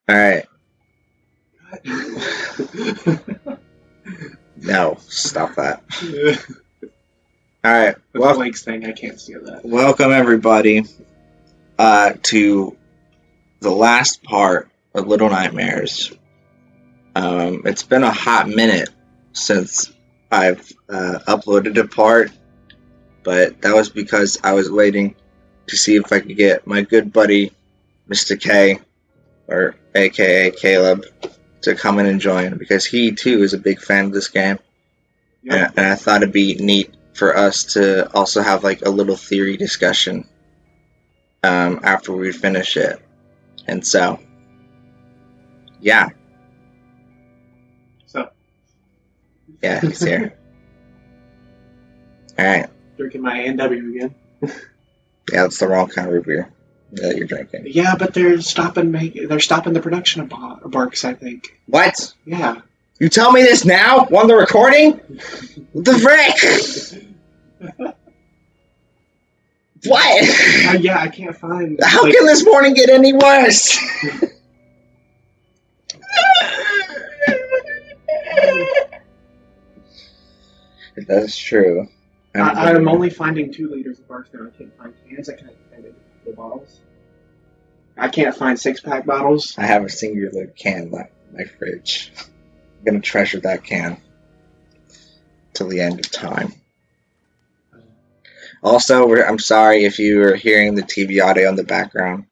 Alright. No, stop that. Alright. Well, the legs thing, I can't see that. Welcome, everybody, to the last part of Little Nightmares. It's been a hot minute since I've uploaded a part, but that was because I was waiting to see if I could get my good buddy, Mr. K, or aka Kaleb, to come in and join, because he too is a big fan of this game. Yep. And I thought it'd be neat for us to also have like a little theory discussion after we finish it. And so, yeah. So. Yeah, he's here. Alright. Drinking my A&W again. Yeah, that's the wrong kind of root beer that you're drinking. Yeah, but they're stopping the production of Barks, I think. What? Yeah. You tell me this now? On the recording? What the frick? What? Yeah, I can't find... How can this morning get any worse? That's true. I'm only finding 2 liters of Barks now. I can't find cans. I can't find the bottles. I can't find 6-pack bottles. I have a singular can left in my fridge. I'm going to treasure that can till the end of time. Also, I'm sorry if you are hearing the TV audio in the background,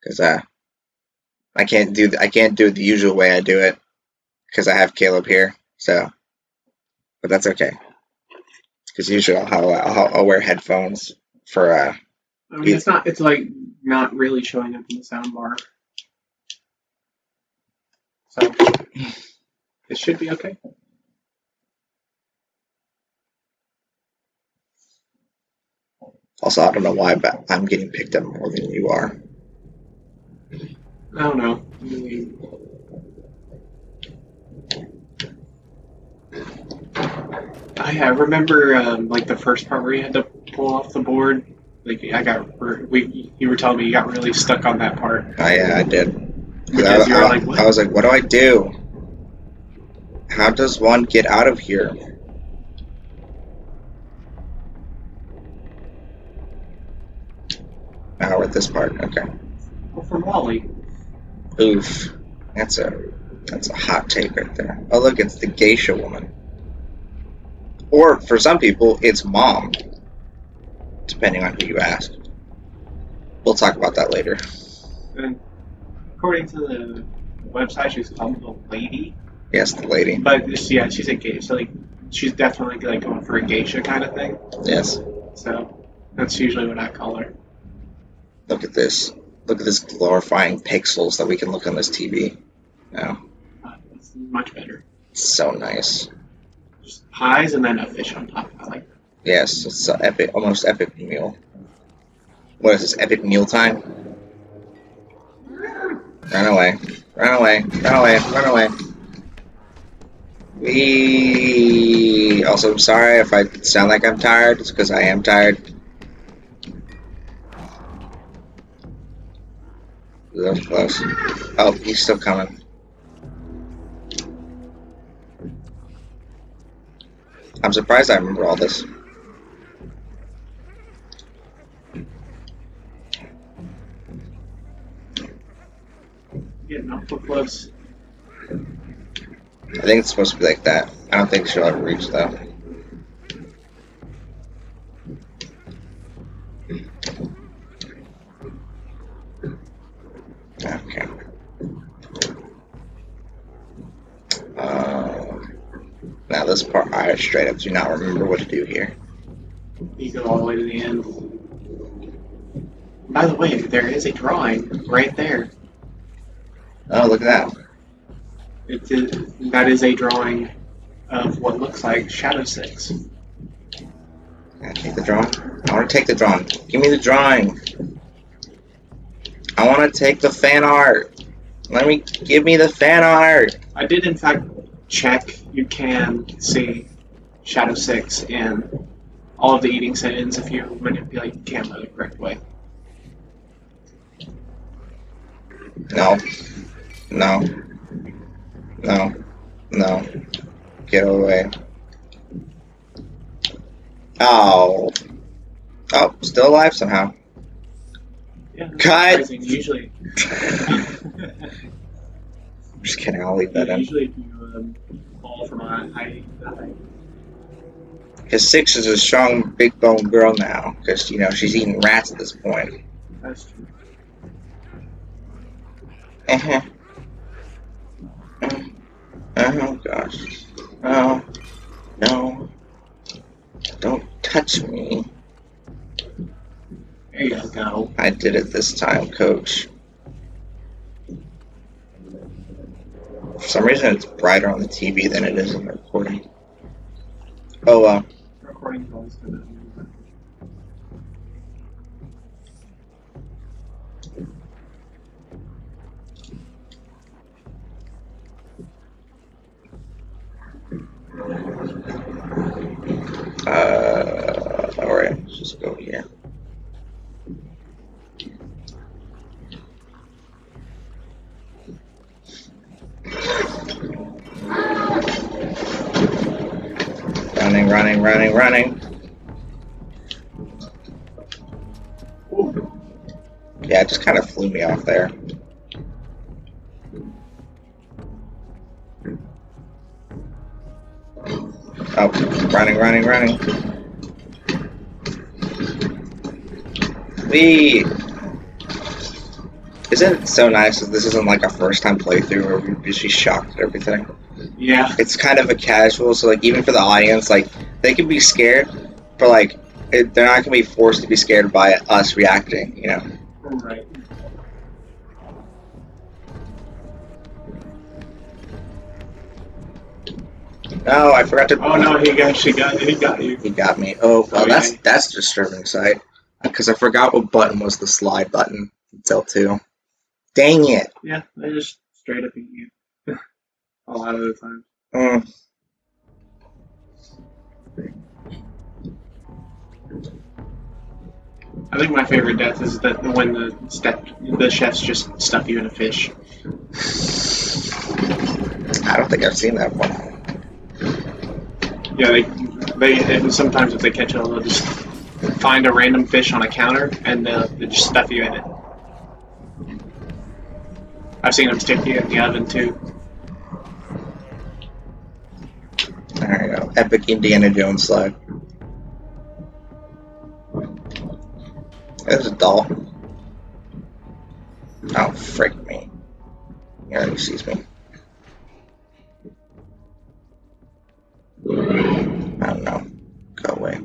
because I can't do it the usual way I do it, because I have Kaleb here. So, but that's okay. Because usually I'll wear headphones for I mean, it's like not really showing up in the sound bar. So it should be okay. Also, I don't know why, but I'm getting picked up more than you are. I don't know. I remember like the first part where you had to pull off the board. Like you were telling me you got really stuck on that part. Oh yeah, I did. Because you were like, what? I was like, what do I do? How does one get out of here? Oh, we're at this part. Okay. Well, from Wally. Oof. That's a hot take right there. Oh look, it's the geisha woman. Or for some people, it's mom. Depending on who you ask. We'll talk about that later. And according to the website, she's called the lady. Yes, the lady. But yeah, she's a geisha. So like, she's definitely like going for a geisha kind of thing. Yes. So that's usually what I call her. Look at this. Look at this glorifying pixels that we can look on this TV. Now. It's much better. It's so nice. Just pies and then a fish on top. I like that. Yes, it's an epic, almost epic meal. What is this, epic meal time? Run away. Run away. Run away. Run away. Wee. Also, I'm sorry if I sound like I'm tired. It's because I am tired. That was close. Oh, he's still coming. I'm surprised I remember all this. Getting up so close. I think it's supposed to be like that. I don't think she'll ever reach though. Okay. Now this part, I straight up do not remember what to do here. You go all the way to the end. By the way, there is a drawing right there. Oh, look at that. That is a drawing of what looks like Shadow 6. Can I take the drawing? I want to take the drawing. Give me the drawing. I want to take the fan art. Give me the fan art. I did in fact check. You can see Shadow 6 in all of the eating settings if you manipulate the camera the correct way. No. No. No. No. Get away. Oh. Oh, still alive somehow. Yeah, that's Cut! surprising. Usually, Just kidding, I'll leave that in. usually if you fall from a height, Because 6 is a strong, big bone girl now. Because, you know, she's eating rats at this point. that's true. Uh-huh. Oh, gosh. Oh. No. Don't touch me. There you go. I did it this time, coach. For some reason, it's brighter on the TV than it is in the recording. Oh, well. Recording's always good. Alright, let's just go here. Running, running, running, running. Ooh. Yeah, it just kind of flew me off there. Oh, running, running, running. Wee! Isn't it so nice that this isn't like a first time playthrough where we'd just be shocked at everything? Yeah. It's kind of a casual, so like even for the audience, like they can be scared, but like they're not gonna be forced to be scared by us reacting, you know? Right. No, I forgot to. Oh no, he got you. He got me. Oh, well, Oh, yeah. that's a disturbing sight. Because I forgot what button was the slide button. It's L2. Dang it. Yeah, they just straight up eat you. A lot of the time. I think my favorite death is that when the chefs just stuff you in a fish. I don't think I've seen that one. Yeah, they sometimes if they catch it, they'll just find a random fish on a counter and they just stuff you in it. I've seen them stick you in the oven too. There you go. Epic Indiana Jones slide. There's a doll. Oh, frick me. He already sees me. I don't know. Go away.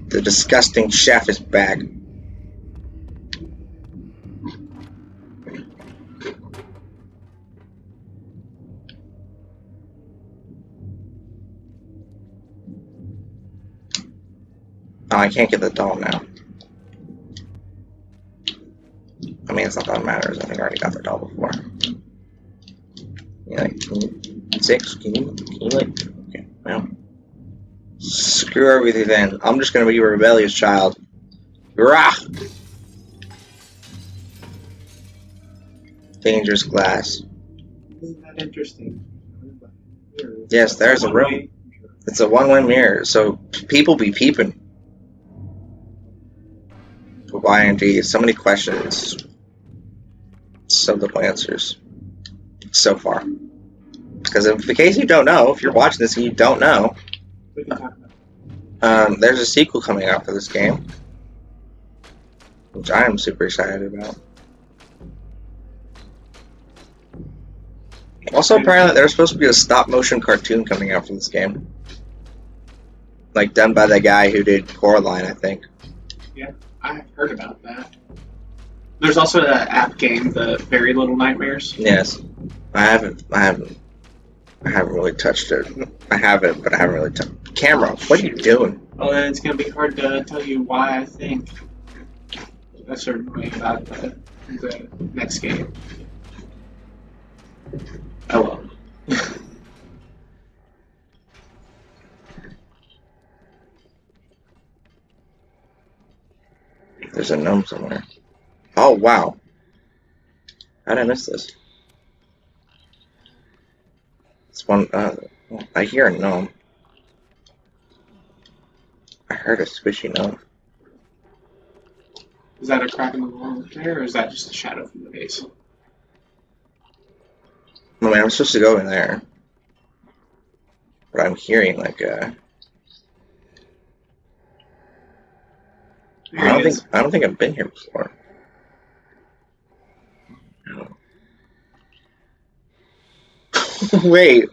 The disgusting chef is back. Oh, I can't get the doll now. I mean, it's not that it matters. I think I already got the doll before. Yeah, like, can you, 6? Can you like, okay, well. Screw everything then. I'm just gonna be a rebellious child. Rah! Dangerous glass. Isn't that interesting? Yes, there's a room. It's a one-way mirror, so people be peeping. But why indeed? So many questions. So little answers. So far. Because in case you don't know, if you're watching this and you don't know, We can talk about there's a sequel coming out for this game, which I am super excited about. Also, apparently, there's supposed to be a stop-motion cartoon coming out for this game, like done by the guy who did Coraline, I think. Yeah, I heard about that. There's also an app game, the Very Little Nightmares. Yes, I haven't really touched it. I haven't, but I haven't really touched. Camera, what are you doing? Oh, and it's gonna be hard to tell you why I think a certain way about the next game. Oh well. There's a gnome somewhere. Oh, wow. How did I miss this? It's one, I hear a gnome. I heard a squishy gnome. Is that a crack in the wall there, or is that just a shadow from the base? No, man, I'm supposed to go in there. But I'm hearing like a... I don't think I've been here before. No. Wait.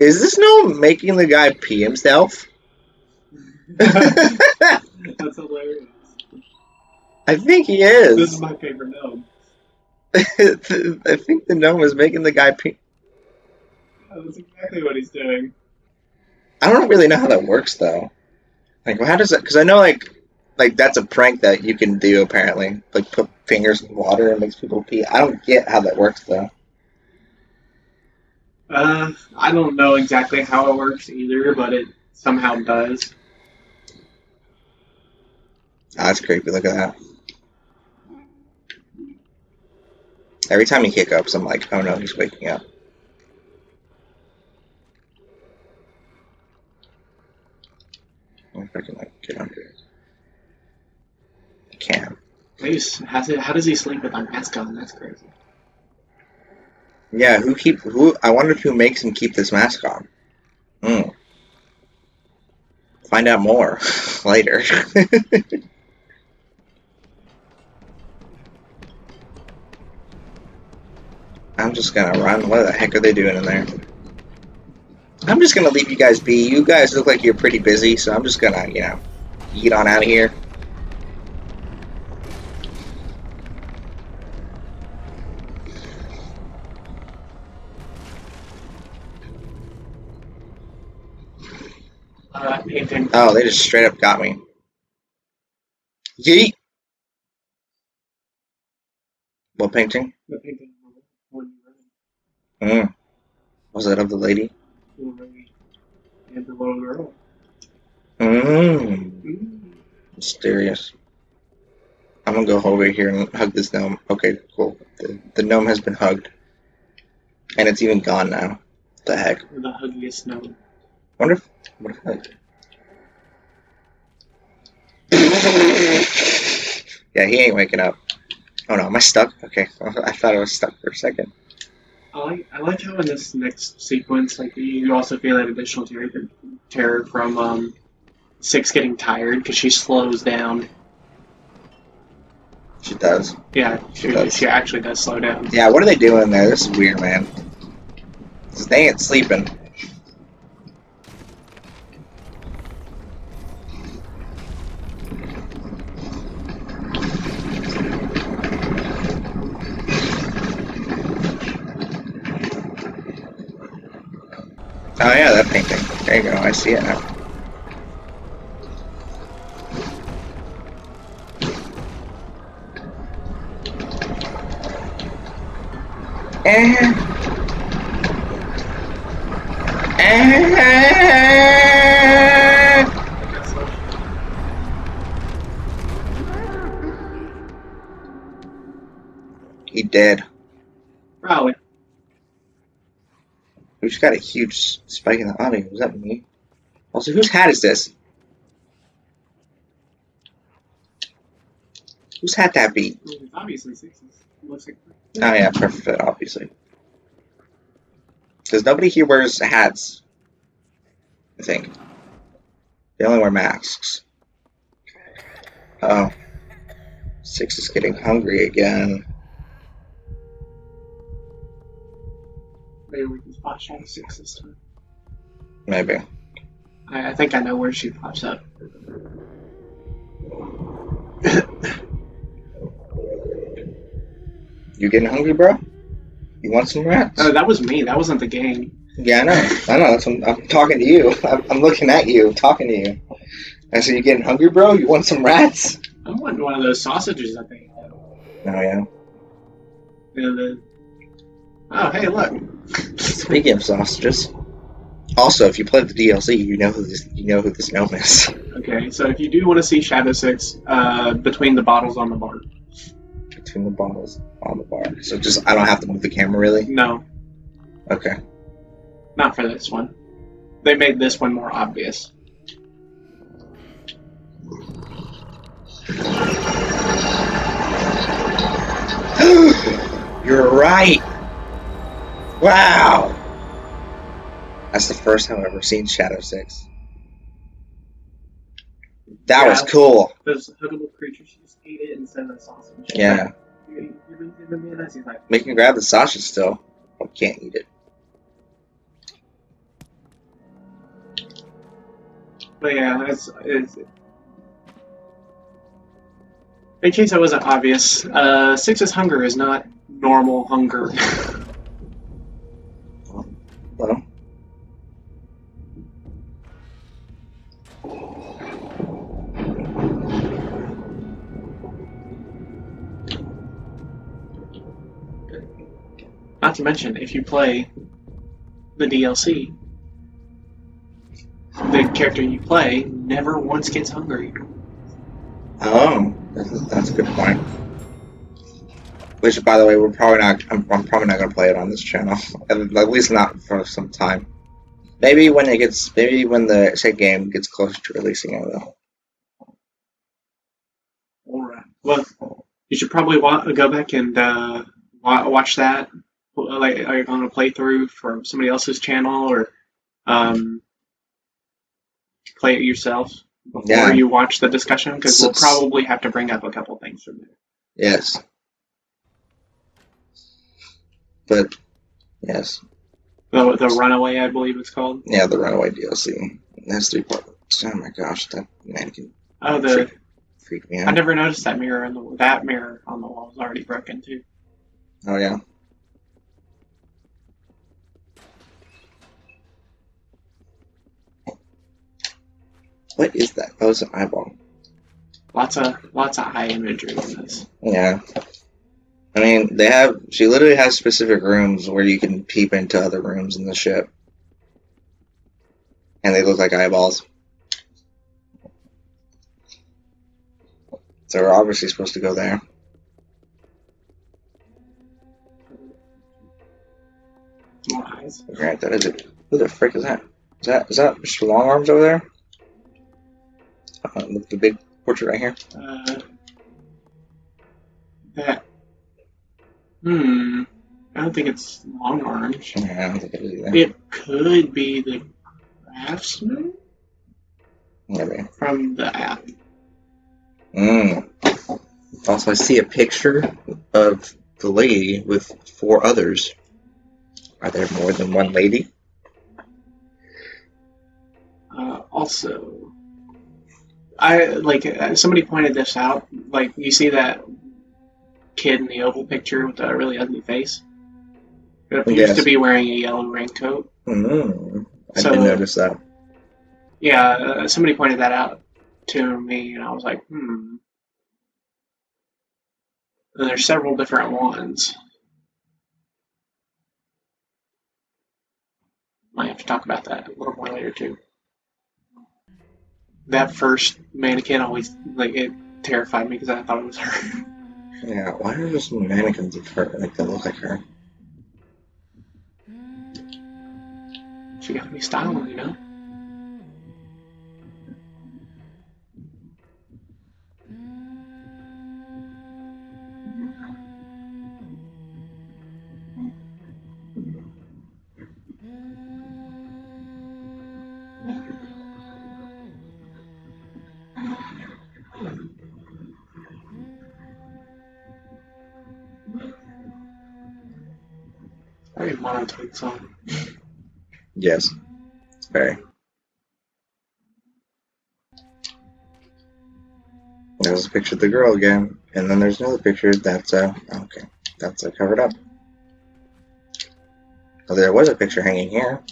Is this gnome making the guy pee himself? That's hilarious. I think he is. This is my favorite gnome. I think the gnome is making the guy pee. That's exactly what he's doing. I don't really know how that works though. Like, how does that? Because I know like that's a prank that you can do apparently. Like put fingers in water and makes people pee. I don't get how that works though. I don't know exactly how it works either, but it somehow does. Oh, that's creepy. Look at that. Every time he hiccups, I'm like, oh no, he's waking up. I wonder if I can like get under it. I can. How does he sleep with a mask on? That's crazy. Yeah, I wonder who makes him keep this mask on. Find out more later. I'm just gonna run. What the heck are they doing in there? I'm just gonna leave you guys be. You guys look like you're pretty busy, so I'm just gonna, eat on out of here. Painting. Oh, they just straight up got me. Yeet! What painting? The painting. Was that of the lady? And the little girl. Mysterious. I'm gonna go over here and hug this gnome. Okay, cool. The gnome has been hugged. And it's even gone now. What the heck? The huggiest gnome. What if yeah, he ain't waking up. Oh no, am I stuck? Okay, I thought I was stuck for a second. I like how in this next sequence, like you also feel that additional terror from Six getting tired because she slows down. She does. Yeah, she actually does slow down. Yeah, what are they doing there? This is weird, man. They ain't sleeping. Oh yeah, that painting. There you go, I see it now. He dead. Probably. We just got a huge spike in the audio. Was that me? Also, whose hat is this? Whose hat that be? It's obviously Six's. Looks like. Oh yeah, perfect fit, obviously. Because nobody here wears hats. I think. They only wear masks. Oh. Six is getting hungry again. Maybe we can spot Shadow 6 this time. Maybe. I think I know where she pops up. You getting hungry, bro? You want some rats? Oh, that was me. That wasn't the game. Yeah, I know. That's I'm talking to you. I'm looking at you, talking to you. I said, you getting hungry, bro? You want some rats? I want one of those sausages that they have. Oh, yeah. Oh, hey, look. Speaking of sausages, also, if you play the DLC, you know who this gnome is. Okay. Okay, so if you do want to see Shadow 6, between the bottles on the bar. Between the bottles on the bar. So just, I don't have to move the camera, really? No, Okay. not for this one. They made this one more obvious. You're right! Wow! That's the first time I've ever seen Shadow 6. That was cool. Those hookable creatures, you just ate it instead of the sausage. Yeah. You're mayonnaise. He's like, We can grab the sausage still. I can't eat it. but yeah, it's in case it wasn't obvious, 6's hunger is not normal hunger. Well. Not to mention, if you play the DLC, the character you play never once gets hungry. Oh, that's a good point. Which, by the way, we're probably not. I'm probably not going to play it on this channel, at least not for some time. Maybe when the said game gets closer to releasing, I will. Alright. Well, you should probably go back and watch that, like on a playthrough from somebody else's channel, or play it yourself before you watch the discussion, because we'll probably have to bring up a couple things from there. Yes. But, yes. The Runaway, I believe it's called. Yeah, the Runaway DLC. That's 3 parts. Oh my gosh, that mannequin. Oh, freaked me out. I never noticed that mirror that mirror on the wall was already broken too. Oh yeah. What is that? Oh, it's an eyeball. Lots of eye imagery in this. Yeah. I mean, she literally has specific rooms where you can peep into other rooms in the ship. And they look like eyeballs. So we're obviously supposed to go there. More eyes. Right, that is it. Who the frick is that? Is that Mr. Longarms over there? Look, the big portrait right here. That. I don't think it's long arms. Yeah, I don't think it is either. It could be the craftsman. Maybe. From the app. Also, I see a picture of the lady with 4 others. Are there more than one lady? Also, somebody pointed this out. Like, you see that kid in the oval picture with a really ugly face? It appears to be wearing a yellow raincoat. I didn't notice that. Yeah, somebody pointed that out to me, and I was like, And there's several different ones. Might have to talk about that a little more later, too. That first mannequin always, it terrified me because I thought it was her. Yeah, why are there some mannequins of her that look like her? She got to be styling, you know? Very monotone song. Yes, very. There's a picture of the girl again, and then there's another picture that's covered up. Oh, there was a picture hanging here.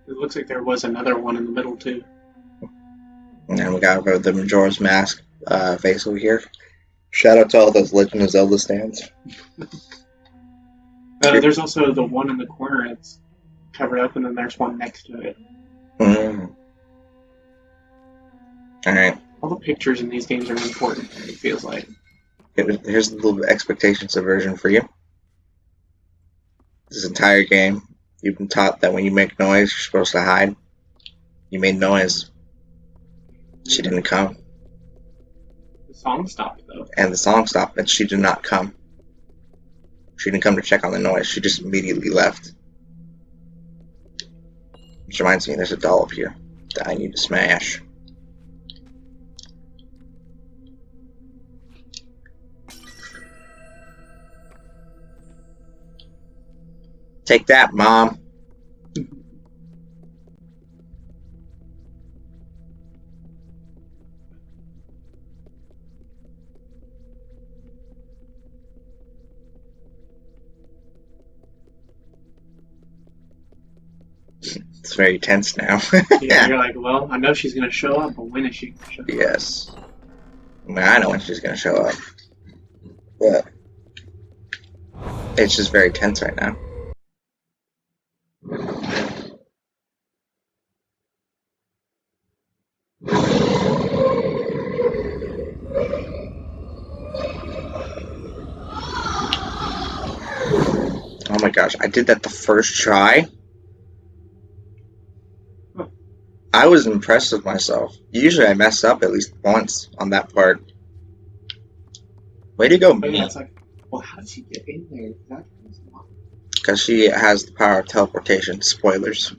It looks like there was another one in the middle too. And then we got the Majora's Mask face over here. Shout out to all those Legend of Zelda stands. There's also the one in the corner. It's covered up, and then there's one next to it. Mm. Alright. All the pictures in these games are important, it feels like. Here's a little expectation subversion for you. This entire game, you've been taught that when you make noise, you're supposed to hide. You made noise. She didn't come. The song stopped, though. And the song stopped, and she did not come. She didn't come to check on the noise. She just immediately left. Which reminds me, there's a doll up here that I need to smash. Take that, Mom. It's very tense now. Yeah, you're like, well, I know she's going to show up, but when is she going to show up? Yes. I mean, I know when she's going to show up. But it's just very tense right now. Oh my gosh, I did that the first try. I was impressed with myself. Usually I mess up at least once on that part. Way to go, But me. yeah, it's like, well, how did she get in there? Because she has the power of teleportation. Spoilers.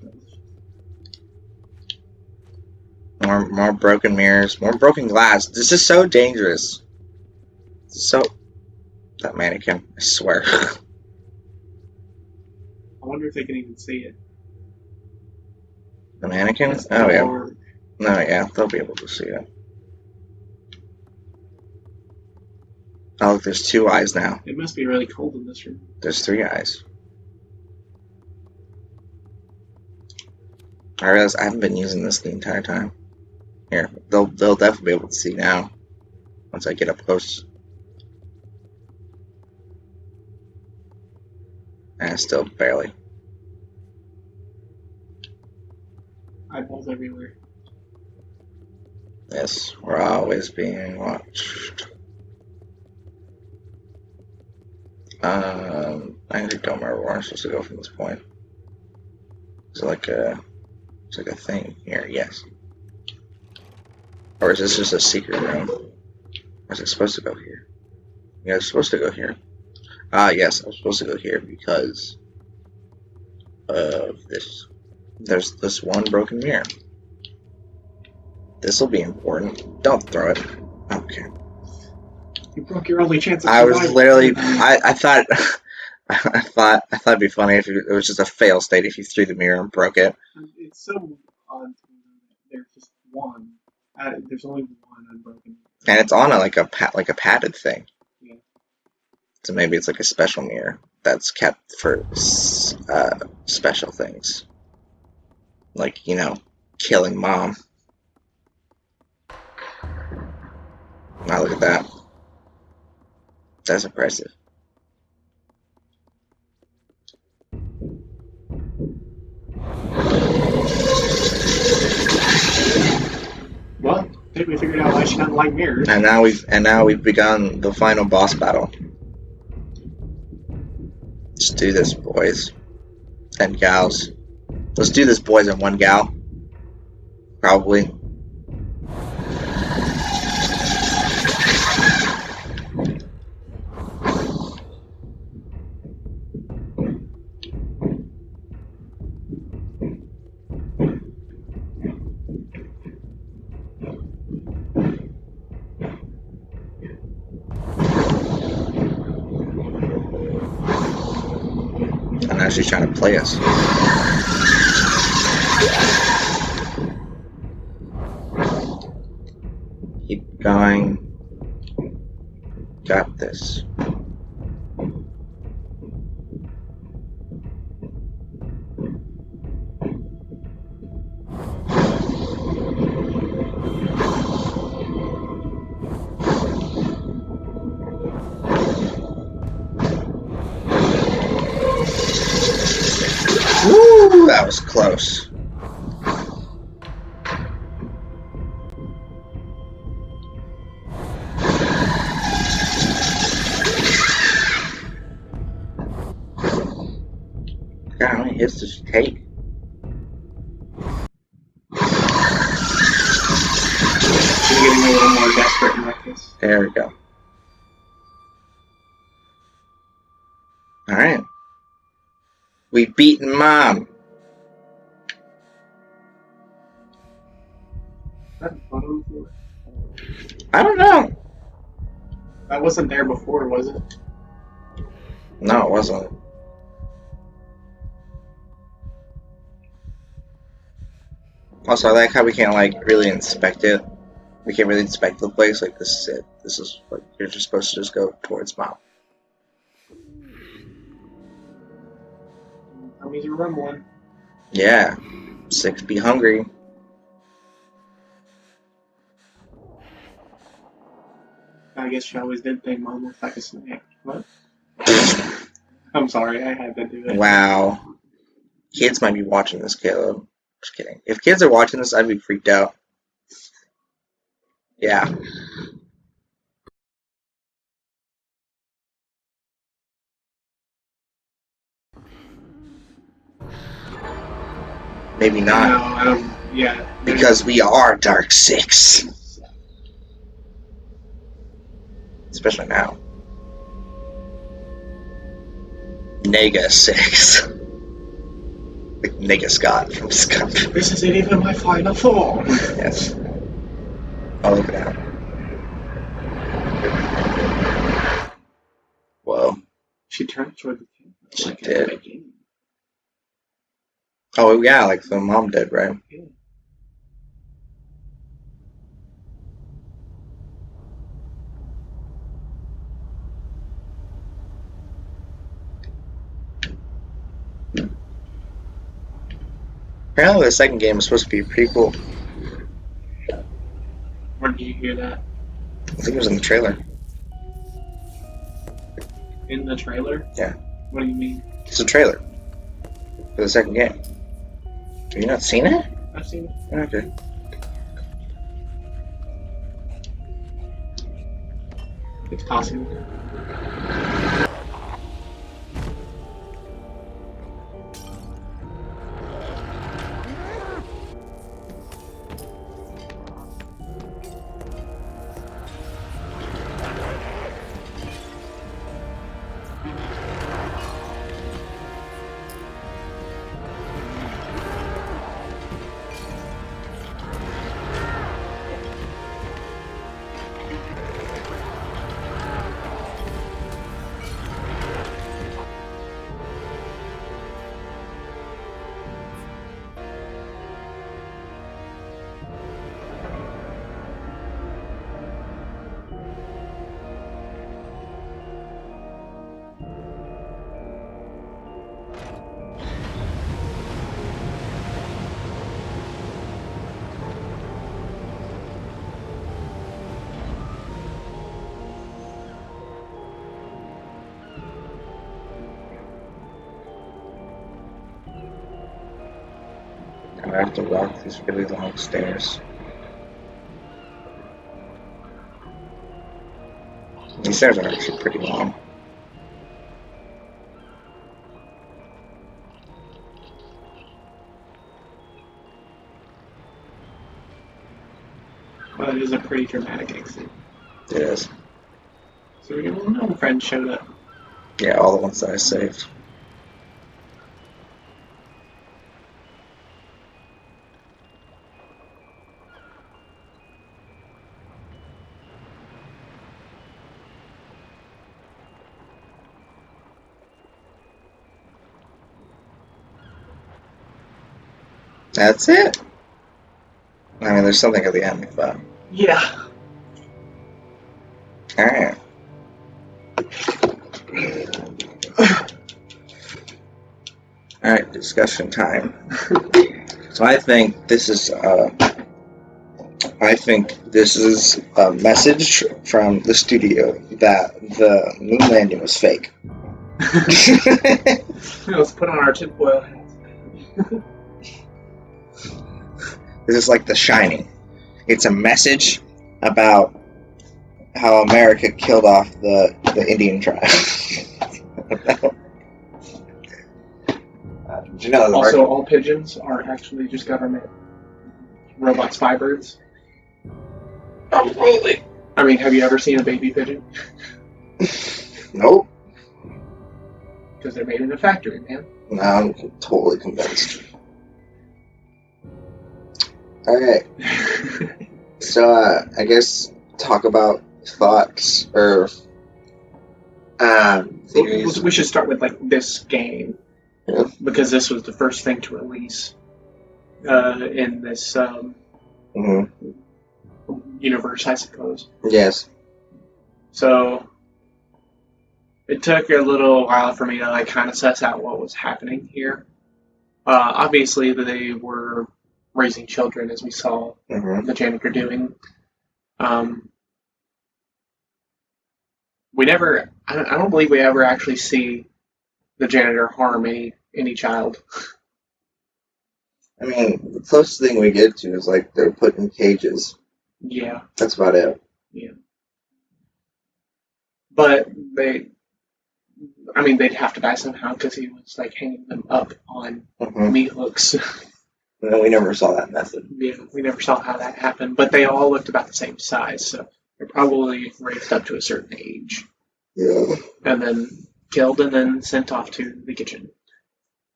More broken mirrors. More broken glass. This is so dangerous. So... That mannequin. I swear. I wonder if they can even see it. The mannequin? That's Oh, yeah. dark. No, yeah. They'll be able to see it. Oh, look, there's 2 eyes now. It must be really cold in this room. There's 3 eyes. I realize I haven't been using this the entire time. Here, they'll definitely be able to see now. Once I get up close. And still barely. Eyeballs everywhere. Yes, we're always being watched. I actually don't remember where I'm supposed to go from this point. Is it like a... It's like a thing here, yes. Or is this just a secret room? Or is it supposed to go here? Yeah, it's supposed to go here. Ah, yes, I'm supposed to go here because of this. There's this one broken mirror. This will be important. Don't throw it. Okay. You broke your only chance of I was survival. literally... I thought... I thought it'd be funny if it was just a fail state if you threw the mirror and broke it. It's so odd to me that there's just one. There's only one unbroken. And it's on like a padded thing. Yeah. So maybe it's like a special mirror that's kept for special things. Like, you know, killing Mom. Now look at that. That's impressive. Well, I think we figured out why she doesn't like mirrors. And now we've begun the final boss battle. Let's do this, boys and gals. Let's do this, boys and one gal. Probably. And now she's trying to play us. Keep going. Got this. was close. God, how many hits did she take? She's getting a little more desperate in that case. There we go. Alright. We beaten Mom. That fun on the floor? I don't know. That wasn't there before, was it? No, it wasn't. Also, I like how we can't, like, really inspect it. We can't really inspect the place. Like, this is it. This is, like, you're just supposed to just go towards Mom. Tell me to rumbling. Yeah. 6, be hungry. I guess she always did think Mom looked like a snack. What? I'm sorry, I had to do it. Wow. Kids might be watching this, Caleb. Just kidding. If kids are watching this, I'd be freaked out. Yeah. Maybe not. No, I don't. Yeah. Because we are Dark 6. Especially now. Nega 6. Like Nega Scott from Scott. This isn't even my final form. Yes. Oh, look at that. Whoa. She turned toward the camera. She did. Oh, yeah, like the mom did, right? Yeah. Apparently the second game is supposed to be pretty cool. Where did you hear that? I think it was in the trailer. In the trailer? Yeah. What do you mean? It's a trailer for the second game. Have you not seen it? I've seen it. Okay. It's possible. I have to walk these really long stairs. These stairs are actually pretty long. Well, it is a pretty dramatic exit. It is. So your little gnome friend showed up. Yeah, all the ones that I saved. That's it. I mean, there's something at the end, but Yeah. all right. All right, discussion time. So I think this is a message from the studio that the moon landing was fake. Let's put on our tinfoil hats. This is like The Shining. It's a message about how America killed off the Indian tribe. Did you know that Also, all pigeons are actually just government robot spy birds. Absolutely. I mean, have you ever seen a baby pigeon? Nope. Because they're made in a factory, man. No, I'm totally convinced. Alright. So, I guess talk about thoughts or theories. We should start with like this game. Yeah. Because this was the first thing to release in this universe, I suppose. Yes. So it took a little while for me to like kind of suss out what was happening here. Obviously, they were raising children, as we saw the janitor doing. We never. I don't believe we ever actually see the janitor harm any child. I mean, the closest thing we get to is like they're put in cages. Yeah. That's about it. Yeah. But they'd have to die somehow because he was like hanging them up on meat hooks. No, we never saw that method. Yeah, we never saw how that happened. But they all looked about the same size, so they're probably raised up to a certain age. Yeah. And then killed and then sent off to the kitchen.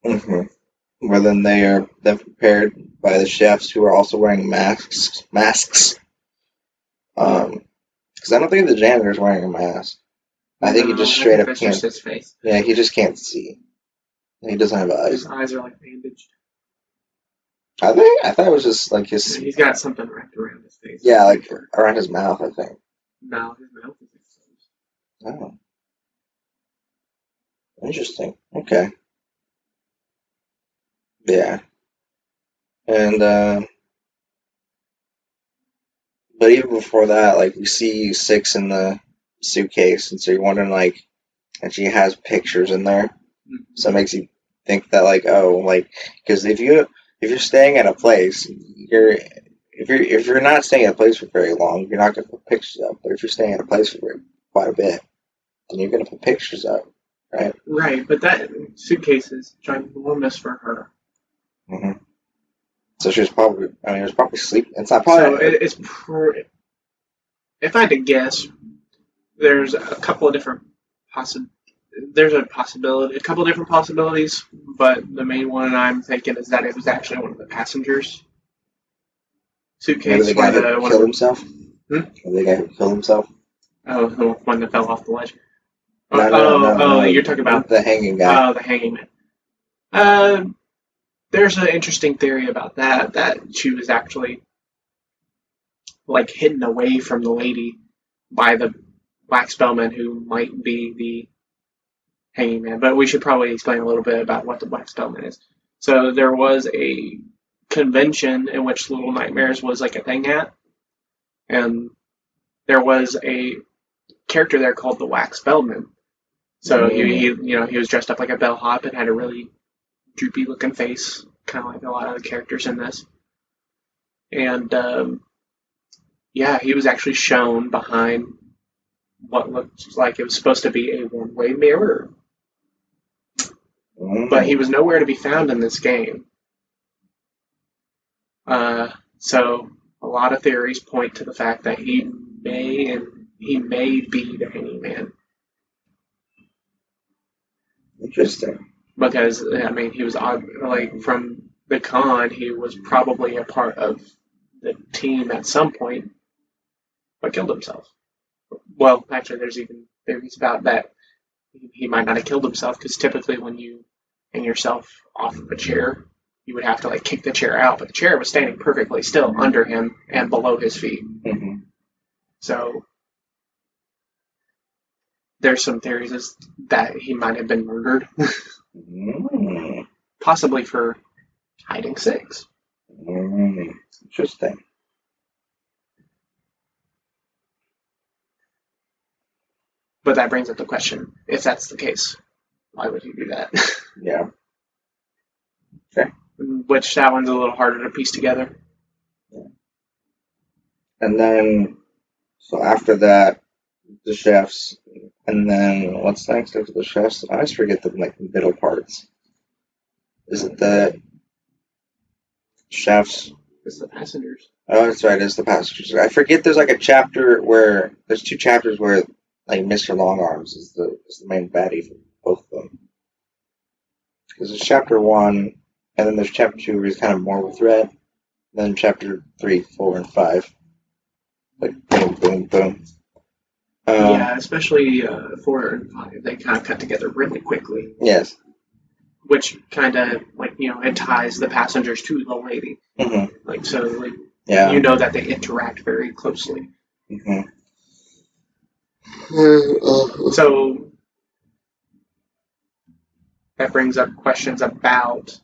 Where then they are then prepared by the chefs who are also wearing masks. Because I don't think the janitor's wearing a mask. I think he just straight up can't. Just his face. Yeah, he just can't see. He doesn't have eyes. His eyes are like bandaged. Are they? I thought it was just like his. He's got something wrapped around his face. Yeah, like around his mouth, I think. No, his mouth is exposed. Oh. Interesting. Okay. Yeah. And, but even before that, like, you see 6 in the suitcase, and so you're wondering, like, and she has pictures in there, so it makes you think that, like, oh, like, because if you're staying at a place, if you're not staying at a place for very long, you're not going to put pictures up, but if you're staying at a place for quite a bit, then you're going to put pictures up, right? Right, but that suitcase is ginormous for her. So she was probably, it was probably sleeping. It's not probably. So if I had to guess, there's a couple of different possibilities, but the main one I'm thinking is that it was actually one of the passengers' suitcase. Maybe the guy who killed himself? Or the guy who killed himself? Oh, the one that fell off the ledge. No, you're talking about the hanging guy. Oh, the hanging man. There's an interesting theory about that she was actually like hidden away from the lady by the black spellman who might be the hanging man. But we should probably explain a little bit about what the black spellman is. So there was a convention in which Little Nightmares was like a thing at, and there was a character there called the Wax Bellman. So he was dressed up like a bellhop and had a really droopy looking face, kind of like a lot of the characters in this. And he was actually shown behind what looked like it was supposed to be a one-way mirror. But he was nowhere to be found in this game. So a lot of theories point to the fact that he may be the hanging man. Interesting. Because, he was like from the con, he was probably a part of the team at some point, but killed himself. Well, actually, there's even theories about that he might not have killed himself, because typically when you hang yourself off of a chair, you would have to like kick the chair out, but the chair was standing perfectly still under him and below his feet. So there's some theories that he might have been murdered. Possibly for hiding 6. Interesting. But that brings up the question, if that's the case, why would he do that? Yeah. Okay. Which that one's a little harder to piece together. And then, so after that, the chefs, and then what's next after the chefs? I always forget the like middle parts. Is it the chefs? It's the passengers. Oh, that's right. It's the passengers. I forget. There's like a chapter where there's two chapters where like Mr. Longarms is the main baddie for both of them. Because there's chapter one, and then there's chapter two where he's kind of more of a threat. And then chapter 3, 4, and 5, like boom, boom, boom. Yeah, especially 4 and 5, they kind of cut together really quickly. Yes. Which kind of like it ties the passengers to the lady. Mm-hmm. Like so, like Yeah. you know that they interact very closely. Mm-hmm. So that brings up questions about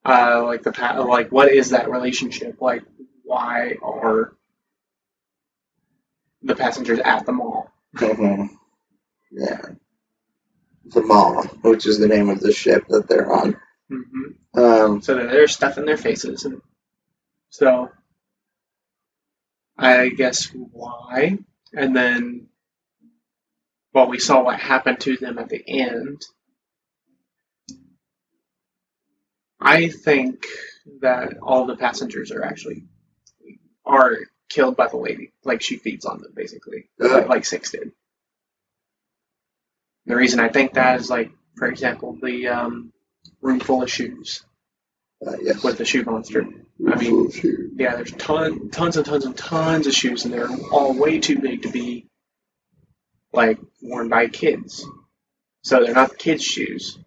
like what is that relationship? Like why are the passengers at the mall? Mm-hmm. Yeah. The Maw, which is the name of the ship that they're on. Mm-hmm. So they're stuffing their faces, and so I guess why, and then we saw what happened to them at the end. I think that all the passengers are killed by the lady, like she feeds on them basically, like Six did. The reason I think that is like, for example, the room full of shoes yes. with the shoe monster. I mean, yeah, there's tons and tons and tons of shoes, and they're all way too big to be like worn by kids. So they're not kids' shoes.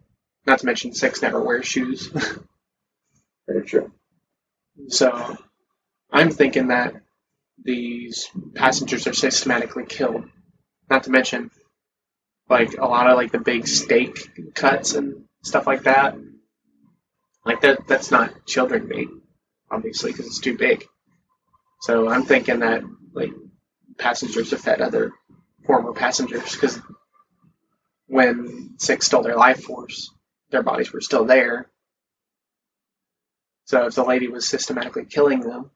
Not to mention Six never wears shoes. Very true. So I'm thinking that these passengers are systematically killed. Not to mention like a lot of like the big steak cuts and stuff like that. Like that's not children bait, obviously, because it's too big. So I'm thinking that like passengers have fed other former passengers because when Six stole their life force, their bodies were still there. So if the lady was systematically killing them,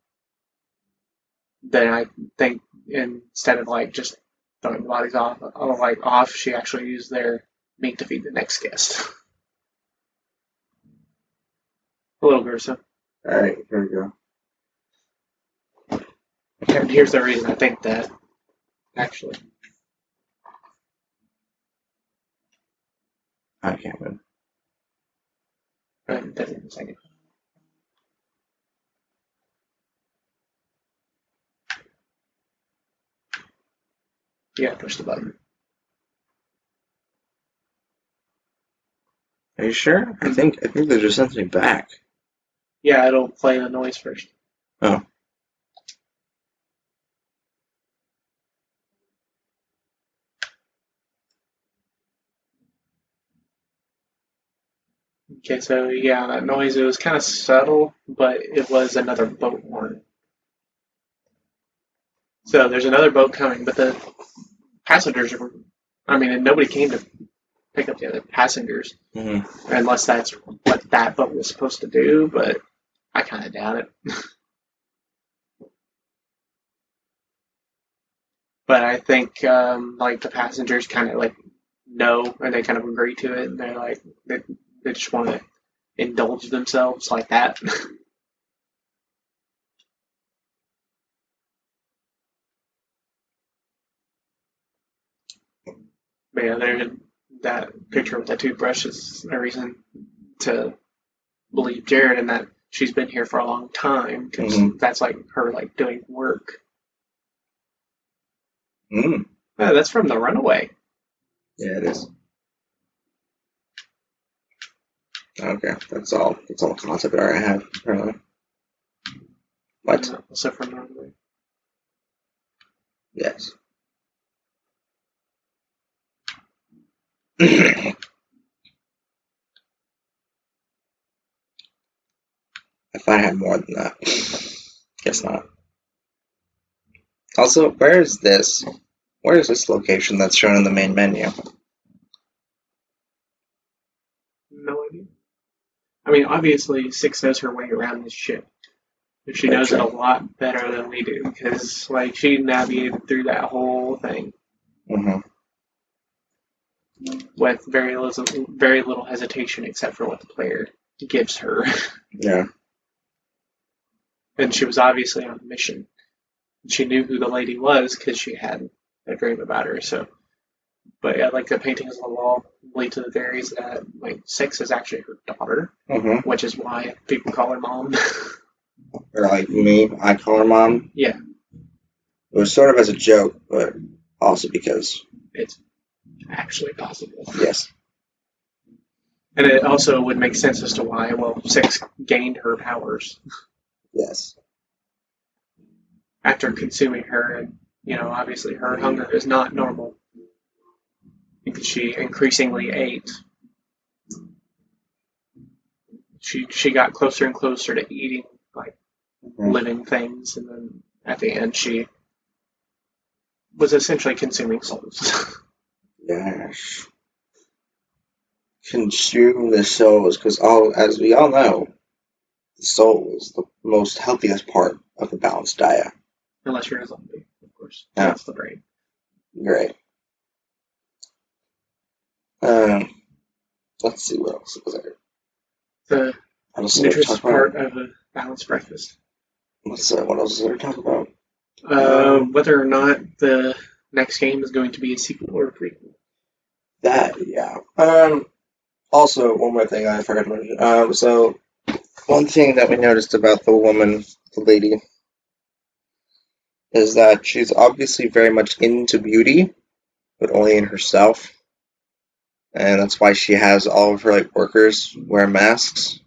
then I think instead of like just throwing the bodies off, she actually used their meat to feed the next guest. A little gruesome. All right, here we go. And here's the reason I think that, actually. I can't win. In a second. Yeah, push the button. Are you sure? I think they just sent me back. Yeah, it'll play the noise first. Oh. Okay, so yeah, that noise, it was kind of subtle, but it was another boat horn. So there's another boat coming, but the passengers and nobody came to pick up the other passengers, unless that's what that boat was supposed to do, but I kind of doubt it. But I think like the passengers kind of like know, and they kind of agree to it, and they're like they just want to indulge themselves like that. But yeah, there's that picture with that toothbrush is a reason to believe Jared and that she's been here for a long time because that's like her like doing work. Oh, that's from The Runaway. Yeah, it is. Okay, that's all. That's all the concept art I have. Apparently. What? Also from The Runaway. Yes. I thought I had more than that. Guess not. Also, where is this? Where is this location that's shown in the main menu? No idea. I mean, obviously, Six knows her way around this ship. She knows it a lot better than we do because, like, she navigated through that whole thing with very little hesitation, except for what the player gives her. Yeah. And she was obviously on a mission. She knew who the lady was because she had a dream about her. So, but yeah, like the paintings on the wall lead to the theories that like 6 is actually her daughter, which is why people call her mom. Or like me, I call her mom. Yeah. It was sort of as a joke, but also because it's actually possible. Yes. And it also would make sense as to why, well, 6 gained her powers. Yes. After consuming her, and, obviously her hunger is not normal. Because she increasingly ate. She got closer and closer to eating, like, living things, and then at the end she was essentially consuming souls. Yes. Consume the souls, because as we all know, the soul is the most healthiest part of the balanced diet. Unless you're a zombie, of course. Yeah. That's the brain. Great. Let's see what else was there. The nutritious part of a balanced breakfast. What else is there to talk about? Whether or not the next game is going to be a sequel or a prequel. That, yeah. Also, one more thing I forgot to mention. So, one thing that we noticed about the woman, the lady, is that she's obviously very much into beauty, but only in herself. And that's why she has all of her workers wear masks,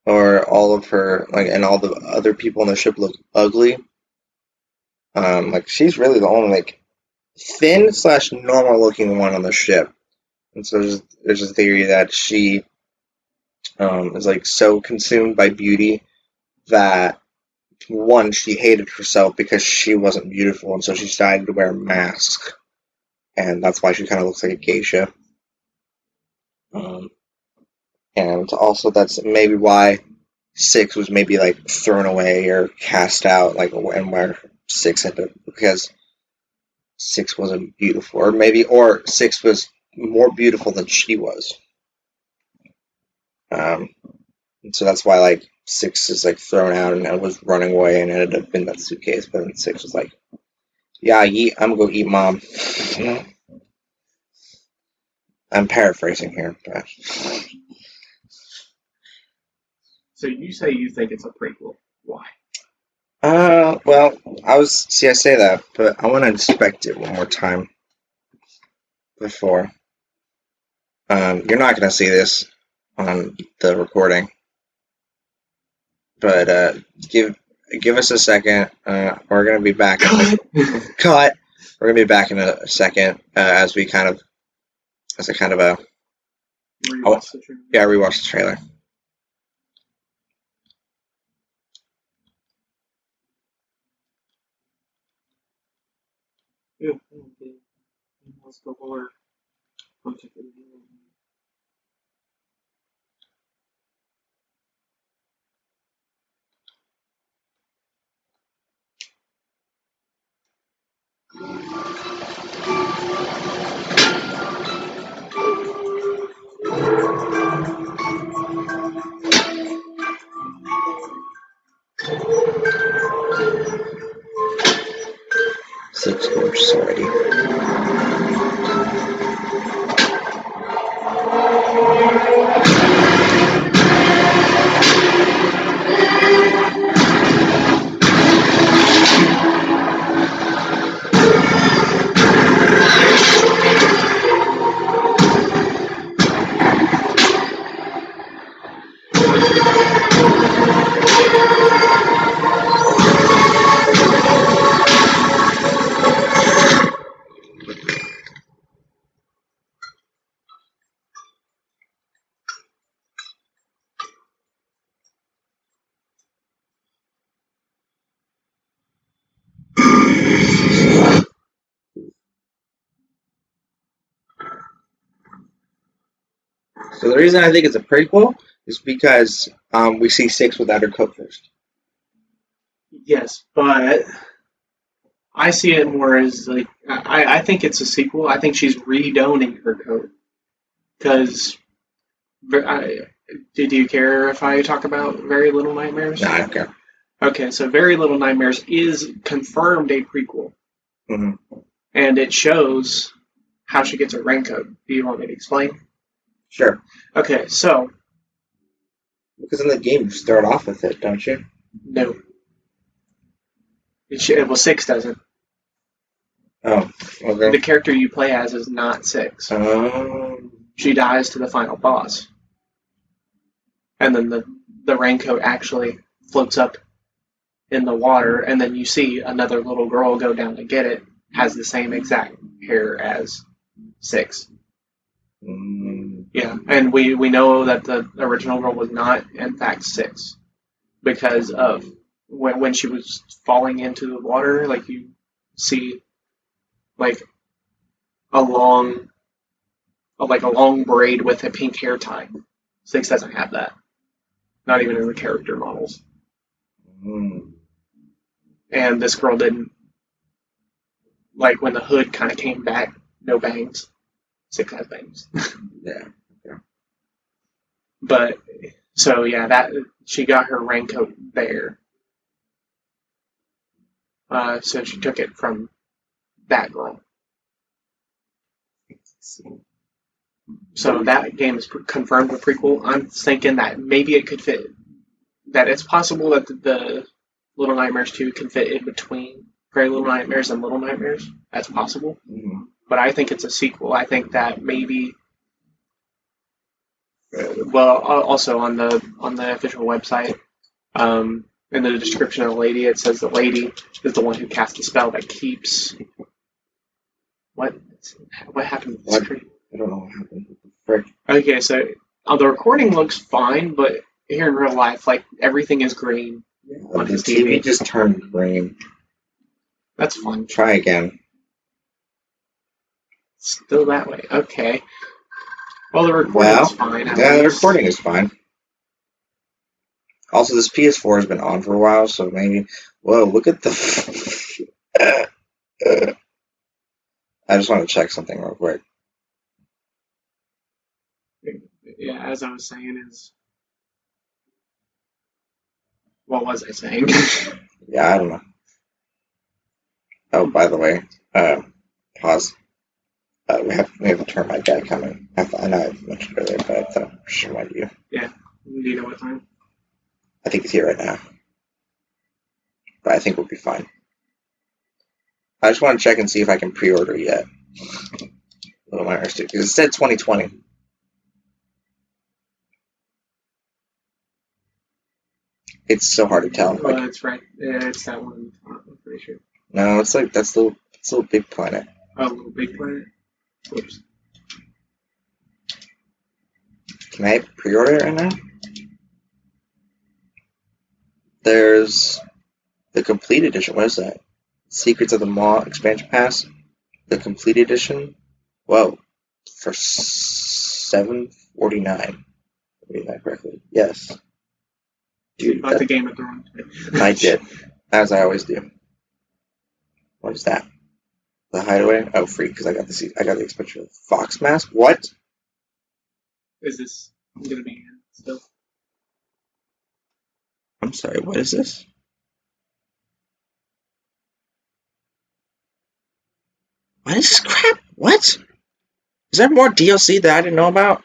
or all of her and all the other people on the ship look ugly. She's really the only thin / normal looking one on the ship, and so there's a theory that she is so consumed by beauty that one, she hated herself because she wasn't beautiful, and so she decided to wear a mask, and that's why she kind of looks like a geisha. And also that's maybe why 6 was maybe thrown away or cast out, and where 6 had to, because 6 wasn't beautiful, or 6 was more beautiful than she was. And so that's why 6 is thrown out and was running away and ended up in that suitcase. But then 6 was yeah, I'm gonna go eat mom. I'm paraphrasing here, but. So you say you think it's a prequel. Why? Well, I say that, but I want to inspect it one more time before. You're not going to see this on the recording, but give us a second. We're going to be back. Cut. We're going to be back in a second as I kind of rewatch the trailer. Yeah, rewatch the trailer. Yeah, let's go over. Six gorgeous already. So the reason I think it's a prequel is because we see 6 without her coat first. Yes, but I see it more as like I think it's a sequel. I think she's redoning her coat because did you care if I talk about Very Little Nightmares? No, I don't care. Okay, so Very Little Nightmares is confirmed a prequel, and it shows how she gets her raincoat. Do you want me to explain? Sure. Okay, so Because in the game you start off with it, don't you? no, well, 6 doesn't. Oh, The okay. character you play as is not 6. She dies to the final boss, and then the raincoat actually floats up in the water, and then you see another little girl go down to get it, has the same exact hair as 6. Yeah, and we know that the original girl was not, in fact, 6 because of when she was falling into the water, like you see, like a long, like a long braid with a pink hair tie. 6 doesn't have that, not even in the character models. And this girl didn't. Like when the hood kind of came back, no bangs. 6 has bangs. Yeah. But so yeah, that she got her raincoat there. So she took it from that girl. So that game is confirmed a prequel. I'm thinking that maybe it could fit. That it's possible that the Little Nightmares 2 can fit in between Very Little Nightmares and Little Nightmares. That's possible. But I think it's a sequel. I think that maybe. Well, also on the official website, in the description of the lady, it says the lady is the one who cast a spell that keeps. What happened with the screen? I don't know what happened. Frick. Okay, so the recording looks fine, but here in real life, like everything is green on The his TV TV. just turned green. That's fun. Try again. Still that way. Okay. Well, the recording's fine. Yeah, the recording is fine. Also, this PS4 has been on for a while, so maybe. Whoa, look at the. I just want to check something real quick. Yeah, as I was saying, what was I saying? Yeah, I don't know. Oh, by the way, pause. We have a termite guy coming. I know I mentioned earlier, but I thought I should remind you. Yeah. Do you know what time? I think he's here right now, but I think we'll be fine. I just want to check and see if I can pre-order yet. Little Nightmares 2, because it said 2020. It's so hard to tell. Well, that's right. Yeah, it's that one. I'm pretty sure. No, it's like that's the Little Big Planet. Oh, Little Big Planet. Oops. Can I pre-order it right now? There's the complete edition. What is that? Secrets of the Maw expansion pass. The complete edition. Whoa, for $7.49. Read that correctly? Yes. Dude, you bought the game at the wrong time. I did, as I always do. What is that? The Hideaway? Oh, free because I got the expansion of Fox Mask. What? Is this gonna be in still? I'm sorry. What is this? What is this crap? What? Is there more DLC that I didn't know about?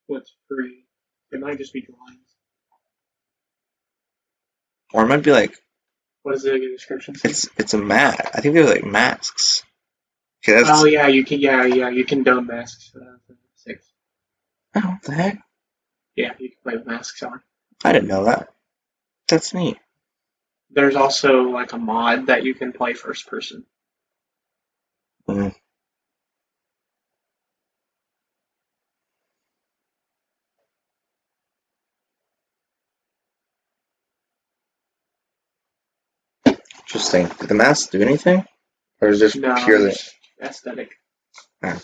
What's free? It might just be drawings. Or it might be like. What is the description say? It's a mask. I think they're like masks. Oh yeah, you can. Yeah, you can build masks. 6. Oh, what the heck? Yeah, you can play with masks on. I didn't know that. That's neat. There's also like a mod that you can play first person. Interesting. Did the masks do anything? Or is it just purely aesthetic? Oh.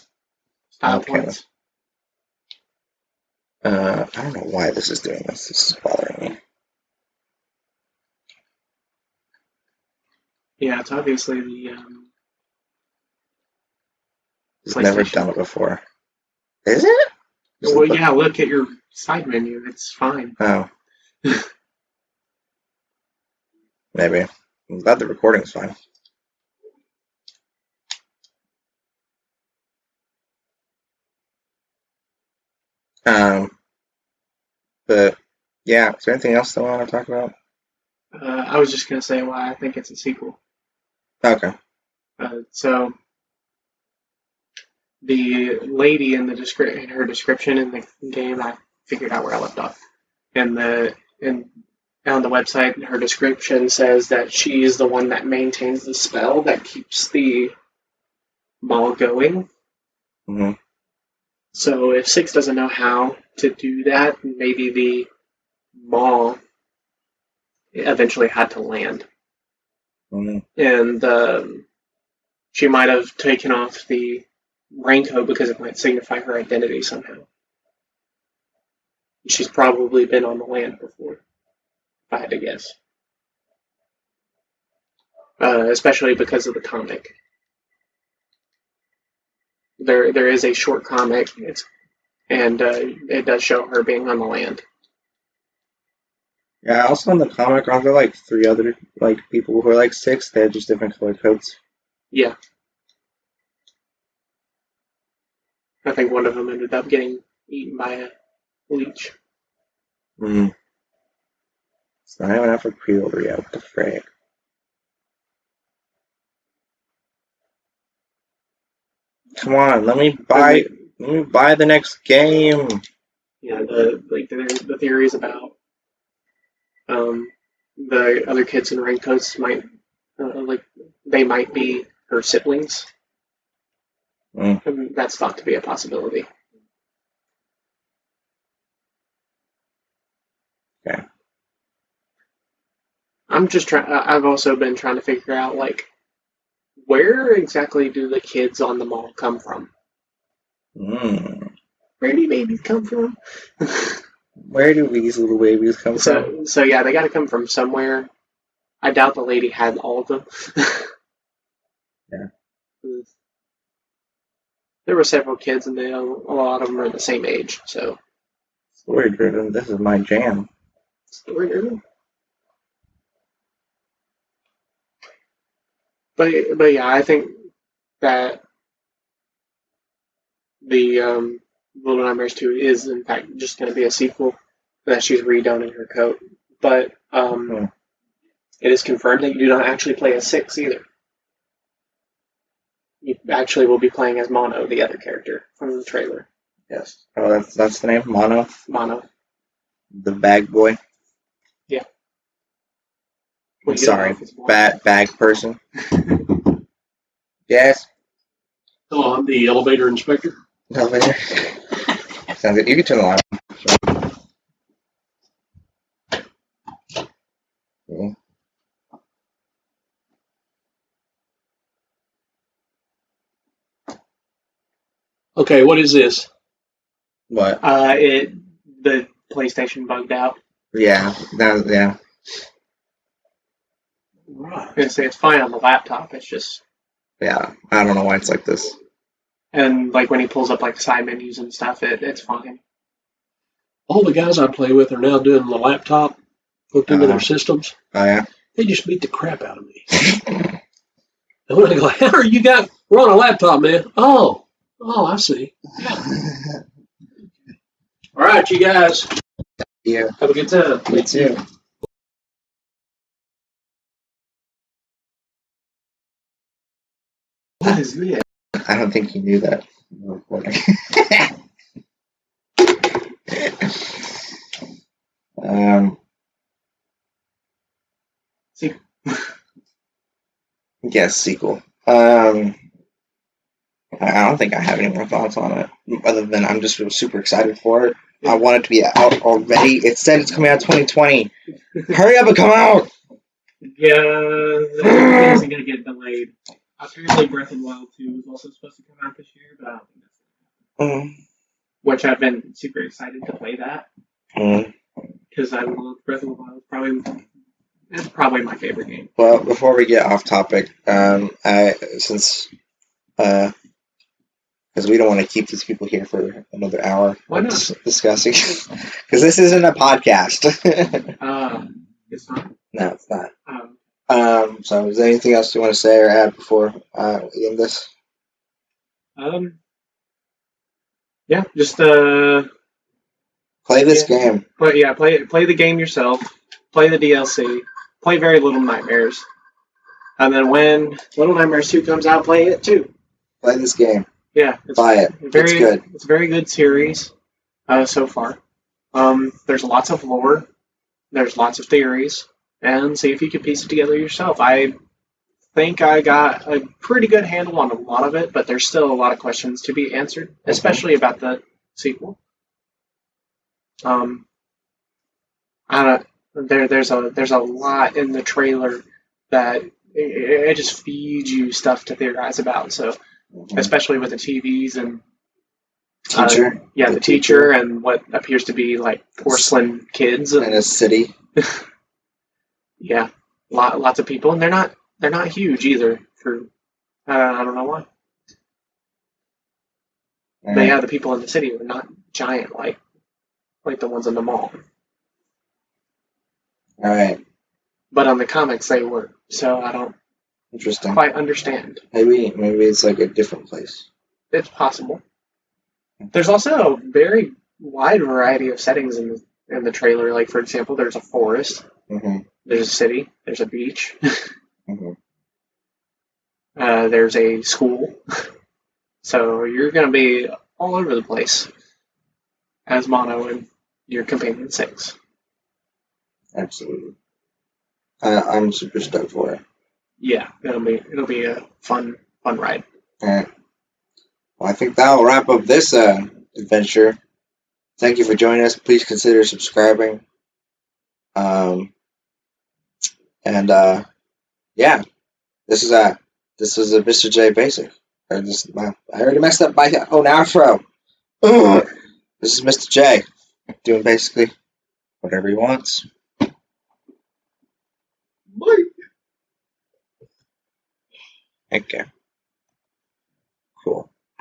Style points. I don't know why this is doing this. This is bothering me. Yeah, it's obviously the Just never PlayStation. done it before. Is it? Well, yeah, look at your side menu. It's fine. Oh, maybe. I'm glad the recording's fine. But yeah, is there anything else that I want to talk about? I was just gonna say why I think it's a sequel. Okay. So the lady in in her description in the game, I figured out where I left off. In on the website, her description says that she is the one that maintains the spell that keeps the mall going. Mm-hmm. So if Six doesn't know how to do that, maybe the mall eventually had to land, Mm-hmm. and she might have taken off the raincoat because it might signify her identity somehow. She's probably been on the land before, if I had to guess. Especially because of the comic. There is a short comic, and it does show her being on the land. Yeah, also in the comic, aren't there like three other like people who are like Six? They had just different color coats. Yeah, I think one of them ended up getting eaten by a leech. Mm. It's not even out for pre-order yet. What the frick? Come on, let me buy. Let me buy the next game. Yeah, the theories about the other kids in raincoats might like they might be her siblings. Mm. And that's thought to be a possibility. Okay. I'm just trying. I've also been trying to figure out like where exactly do the kids on the mall come from? Mm. Where do babies come from? Where do these little babies come from? So yeah, they got to come from somewhere. I doubt the lady had all of them. Yeah. There were several kids, and a lot of them are the same age. So Story driven. This is my jam. story driven. But yeah, I think that the Little Nightmares 2 is in fact just going to be a sequel that she's redonning her coat. But it is confirmed that you do not actually play as Six either. You actually will be playing as Mono, the other character from the trailer. Yes. Oh, that's the name. Mono. Mono. The bag boy. Yeah. I'm sorry. Bag person. Yes. Hello, I'm the elevator inspector. Elevator. Sounds good. You can turn the light on. Okay, what is this? What? The PlayStation bugged out. Yeah. Yeah. Right. It's fine on the laptop. It's just Yeah. I don't know why it's like this. and like when he pulls up like side menus and stuff, it's fine. All the guys I play with are now doing the laptop hooked into their systems. Oh yeah. They just beat the crap out of me. And when I go, how are you guys? We're on a laptop, man. Oh, I see. Yeah. All right, you guys. Yeah. Have a good time. Me too. What is this? I don't think you knew that. Recording. Sequel. Yes, sequel. I don't think I have any more thoughts on it, other than I'm just super excited for it. I want it to be out already. It said it's coming out 2020. Hurry up and come out! Yeah, everything's gonna get delayed. Apparently, Breath of the Wild 2 is also supposed to come out this year, but I don't think that's gonna happen. Which I've been super excited to play that because I love Breath of the Wild. Probably It's probably my favorite game. Well, before we get off topic, because we don't want to keep these people here for another hour. Why not? Discussing? Because this isn't a podcast. It's not. No, it's not. So, is there anything else you want to say or add before we end this? Yeah, just Play this game. play the game yourself. Play the DLC. Play Very Little Nightmares. And then when Little Nightmares 2 comes out, play it too. Play this game. Yeah, Buy it. It's good. It's a very good series so far. There's lots of lore. There's lots of theories. And see if you can piece it together yourself. I think I got a pretty good handle on a lot of it, but there's still a lot of questions to be answered, especially about the sequel. I don't. There's a lot in the trailer that it just feeds you stuff to theorize about. So, especially with the TVs and Teacher. the teacher and what appears to be like porcelain kids in a city. Yeah, lots of people, and they're not huge either. For I don't know why. But yeah, the people in the city are not giant like the ones in the mall. All right. But on the comics, they were. So I don't quite understand. Maybe it's like a different place. It's possible. There's also a very wide variety of settings in the trailer. Like, for example, there's a forest. Mm-hmm. There's a city. There's a beach. Mm-hmm. There's a school. So you're going to be all over the place as Mono and your companion 6. Absolutely. I'm super stoked for it. Yeah, it'll be a fun ride. All right. Well, I think that'll wrap up this adventure. Thank you for joining us. Please consider subscribing. Yeah, this is a Mr. J Basic. I already messed up my own outro. This is Mr. J doing basically whatever he wants. Bye. Okay.